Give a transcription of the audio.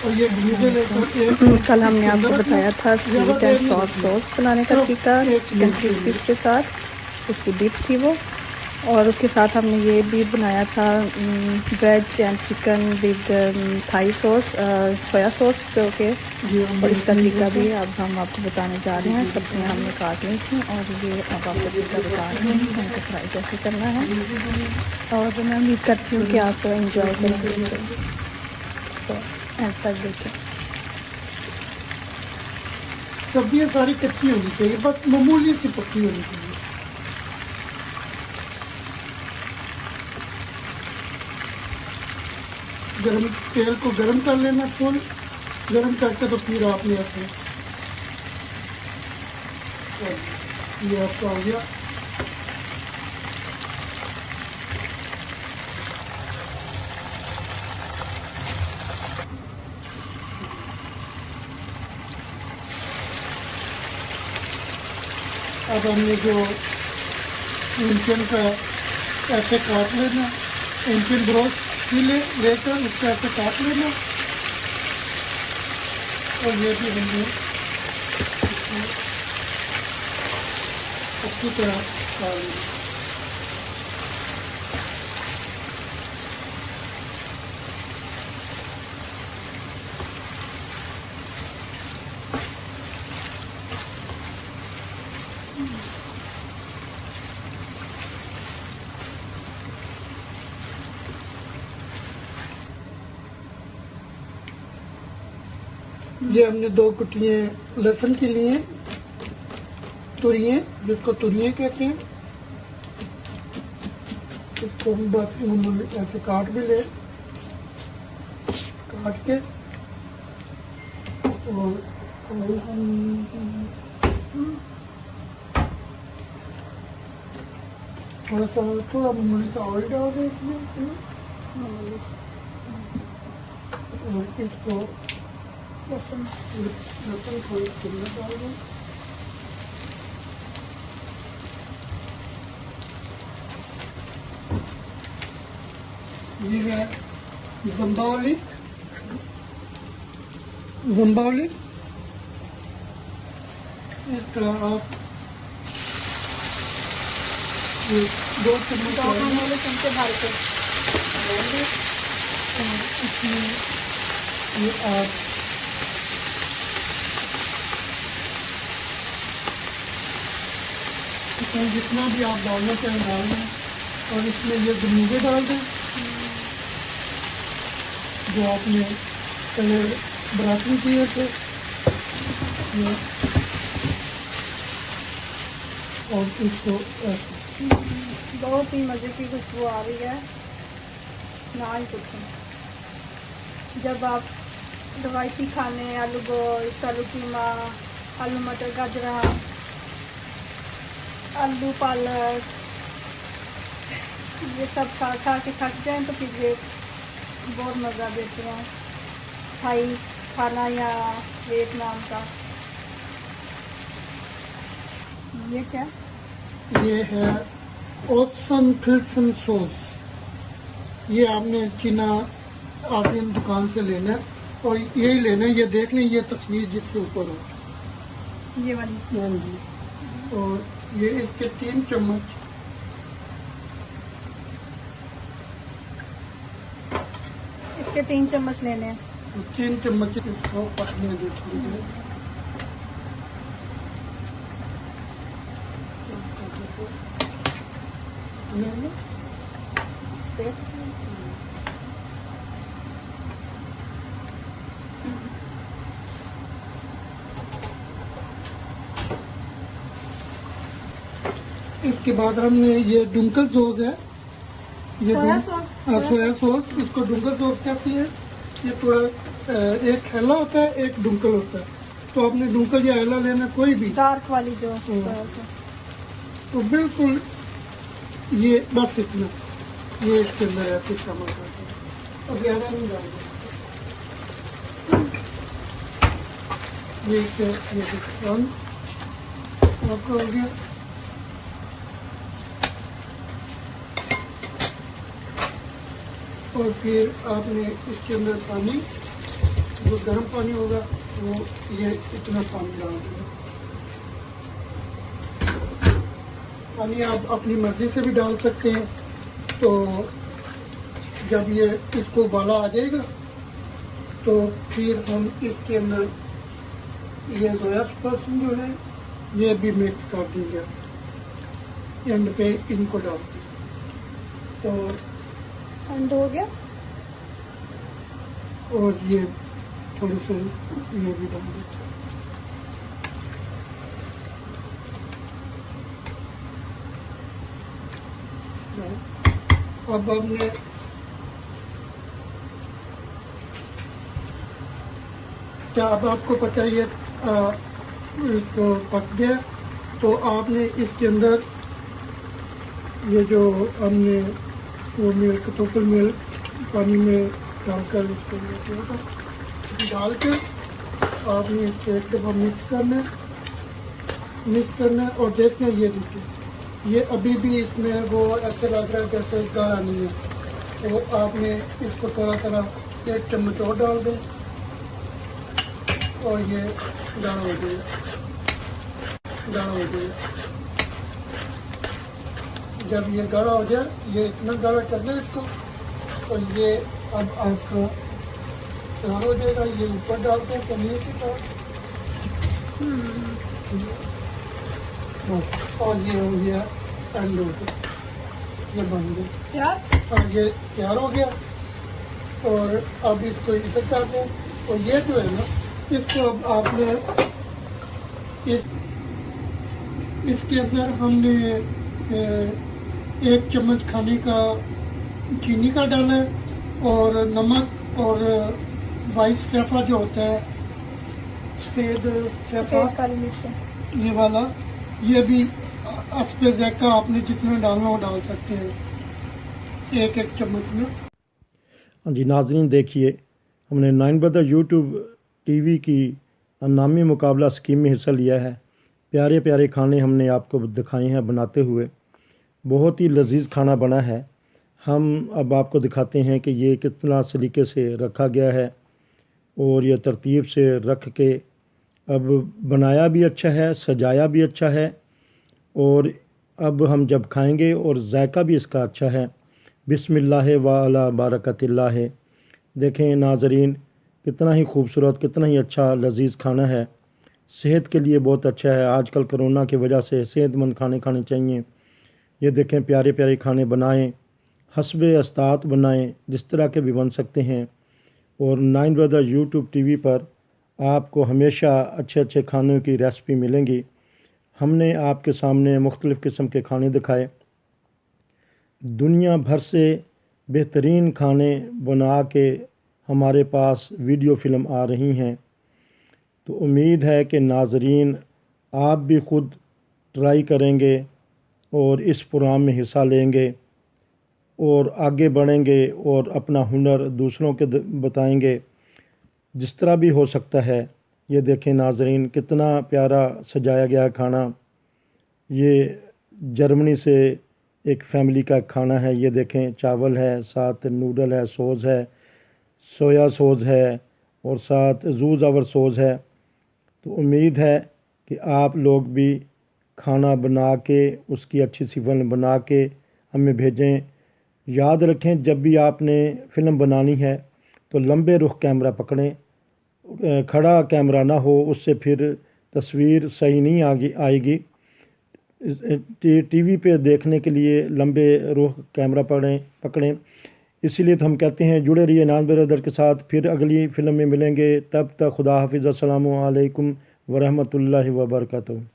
और ये कल हमने आपको बताया था स्वीट एंड सॉर सॉस बनाने का तरीका चिकन क्रिस्पीज के साथ, उसकी डिप थी वो। और उसके साथ हमने ये भी बनाया था veg and chicken with Thai sauce, soya sauce जो के। और इसका तरीका भी अब हम आपको बताने जा रहे हैं। सब्जियां हमने काट ली थी और ये अब आपको तरीका बता रहे हैं कि उनको फ्राई कैसे करना है। और मैं उम्मीद करती हूँ कि आप एंजॉय करेंगे इसे, सो एंड तक देखें। सब्जियां सारी कच्ची होनी चाहिए, बस मामूली सी पक्की होनी चाहिए। गरम तेल को गरम कर लेना, फुल गरम करके तो फिर आपने ऐसे ये आपका हो गया। अब हमने जो इंजन का ऐसे काट लेना, इंजन ब्रोस्ट लेकर उसको ऐसे काट लेना। और ये भी हमने अच्छी तरह काट लेना। ये हमने 2 कुटियाँ लहसुन की लिए, तुरियाँ, जिसको तुरियाँ कहते हैं। इसको हम बस ऐसे काट भी ले, काट के और थोड़ा मामूली सा ऑयल डाल दें इसमें और इसको लहसुन थोड़ी चिल्ला डाल दें। ये है ज़म्बावली, इसका आप ये 2 चम्मच डाल के इसमें ये आप इसमें जितना भी आप डालना चाहें डाल दें। और इसमें ये गमीजे डाल दें जो आपने पहले ब्राउन किए थे। और इसको बहुत ही मज़े की खुशबू आ रही है, ना ही कुछ। जब आप रवायती खाने आलू गोश्त, आलू कीमा, आलू मटर गाजरा, आलू पालक ये सब खा के थक जाएं तो फिर ये बहुत मज़ा देते हैं थाई खाना या वियतनाम का। ये क्या? ये है ओप्सन फिल्सन सॉस। ये आपने चीना आसियन दुकान से लेना है और यही लेना है। ये देख लें, ये तस्वीर जिसके ऊपर हो, ये वाली। हाँ जी। और ये इसके 3 चम्मच इसके 3 चम्मच लेने हैं। 3 चम्मच इसको पकने दीजिए। इसके बाद हमने ये डुंकल सॉस है, ये सोया सॉस। इसको डुंकल सॉस कहती है। ये थोड़ा एक हेला होता है, एक डुंकल होता है। तो आपने डुंकल या हेला लेना, कोई भी डार्क वाली जो। तो बिल्कुल ये बस इतना, ये इसके अंदर ऐसे शामिल करते हैं और ज़्यादा नहीं डालते। ये आपका हो गया। और फिर आपने इसके अंदर पानी जो गर्म पानी होगा वो ये इतना पानी डाल देगा। पानी आप अपनी मर्जी से भी डाल सकते हैं। तो जब ये इसको उबाला आ जाएगा तो फिर हम इसके अंदर ये 2% जो है ये भी मिक्स कर देंगे, एंड पे इनको डाल देंगे। तो एंड हो गया। और ये थोड़े से ये भी डाल देते हैं। अब हमने क्या, अब आपको पता ही है इसको पक गया, तो आपने इसके अंदर ये जो हमने वो मिल्क, टोफल मिल्क पानी में डालकर इसको किया था, डाल के आपने इसको एक दफ़ा मिक्स करना है और देखना ये देखिए ये अभी भी इसमें वो ऐसे लग रहा है जैसे गाढ़ा नहीं है। तो आपने इसको थोड़ा 1 चम्मच और डाल दें और ये गाढ़ा हो जाए। जब ये गाढ़ा हो जाए, ये इतना गाढ़ा करना है इसको, तो ये अब आपको तैयार हो जाएगा। ये ऊपर डालते हैं पनीर की तरह, और ये हो गया एंड हो गया, ये बन गया यार। और ये तैयार हो गया। और अब इसको इधर डालते हैं। और ये जो है ना, इसको अब आपने इसके अंदर हमने 1 चम्मच खाने का चीनी का डाला है, और नमक, और वाइट सैफा जो होता है, सफेद सैफा काली मिर्च, ये वाला, ये भी असपे ज़ायका आपने जितना डालना हो डाल सकते हैं, 1 चम्मच में। हाँ जी नाज़रीन, देखिए हमने 9 ब्रदर यूट्यूब टीवी की नामी मुकाबला स्कीम में हिस्सा लिया है। प्यारे प्यारे खाने हमने आपको दिखाए हैं बनाते हुए। बहुत ही लजीज खाना बना है। हम अब आपको दिखाते हैं कि ये कितना सलीके से रखा गया है और ये तरतीब से रख के अब बनाया भी अच्छा है, सजाया भी अच्छा है, और अब हम जब खाएंगे और जायका भी इसका अच्छा है। बिस्मिल्लाह व अला बारकतिल्लाह। देखें नाज़रीन, कितना ही खूबसूरत, कितना ही अच्छा लजीज खाना है। सेहत के लिए बहुत अच्छा है। आजकल कोरोना की वजह से सेहतमंद खाने खाने चाहिए। ये देखें, प्यारे प्यारे खाने बनाएं, हस्बे अस्तात बनाएं, जिस तरह के भी बन सकते हैं। और 9 ब्रदर यूट्यूब टीवी पर आपको हमेशा अच्छे अच्छे खानों की रेसिपी मिलेंगी। हमने आपके सामने मुख्तलिफ़ किस्म के खाने दिखाए। दुनिया भर से बेहतरीन खाने बना के हमारे पास वीडियो फ़िल्म आ रही हैं। तो उम्मीद है कि नाज़रीन आप भी ख़ुद ट्राई करेंगे और इस प्रोग्राम में हिस्सा लेंगे और आगे बढ़ेंगे और अपना हुनर दूसरों के बताएंगे जिस तरह भी हो सकता है। ये देखें नाज़रीन, कितना प्यारा सजाया गया खाना। ये जर्मनी से एक फैमिली का खाना है। ये देखें, चावल है, साथ नूडल है, सॉस है, सोया सॉस है, और साथ जूस आवर सॉस है। तो उम्मीद है कि आप लोग भी खाना बना के उसकी अच्छी सी फिल्म बना के हमें भेजें। याद रखें, जब भी आपने फ़िल्म बनानी है तो लंबे रुख कैमरा पकड़ें, खड़ा कैमरा ना हो, उससे फिर तस्वीर सही नहीं आएगी। टीवी पे देखने के लिए लंबे रुख कैमरा पकड़ें। इसीलिए तो हम कहते हैं जुड़े रहिए 9 ब्रदर के साथ। फिर अगली फ़िल्म में मिलेंगे। तब तक खुदा हाफिज़। अस्सलामु अलैकुम व रहमतुल्लाहि व बरकातहू।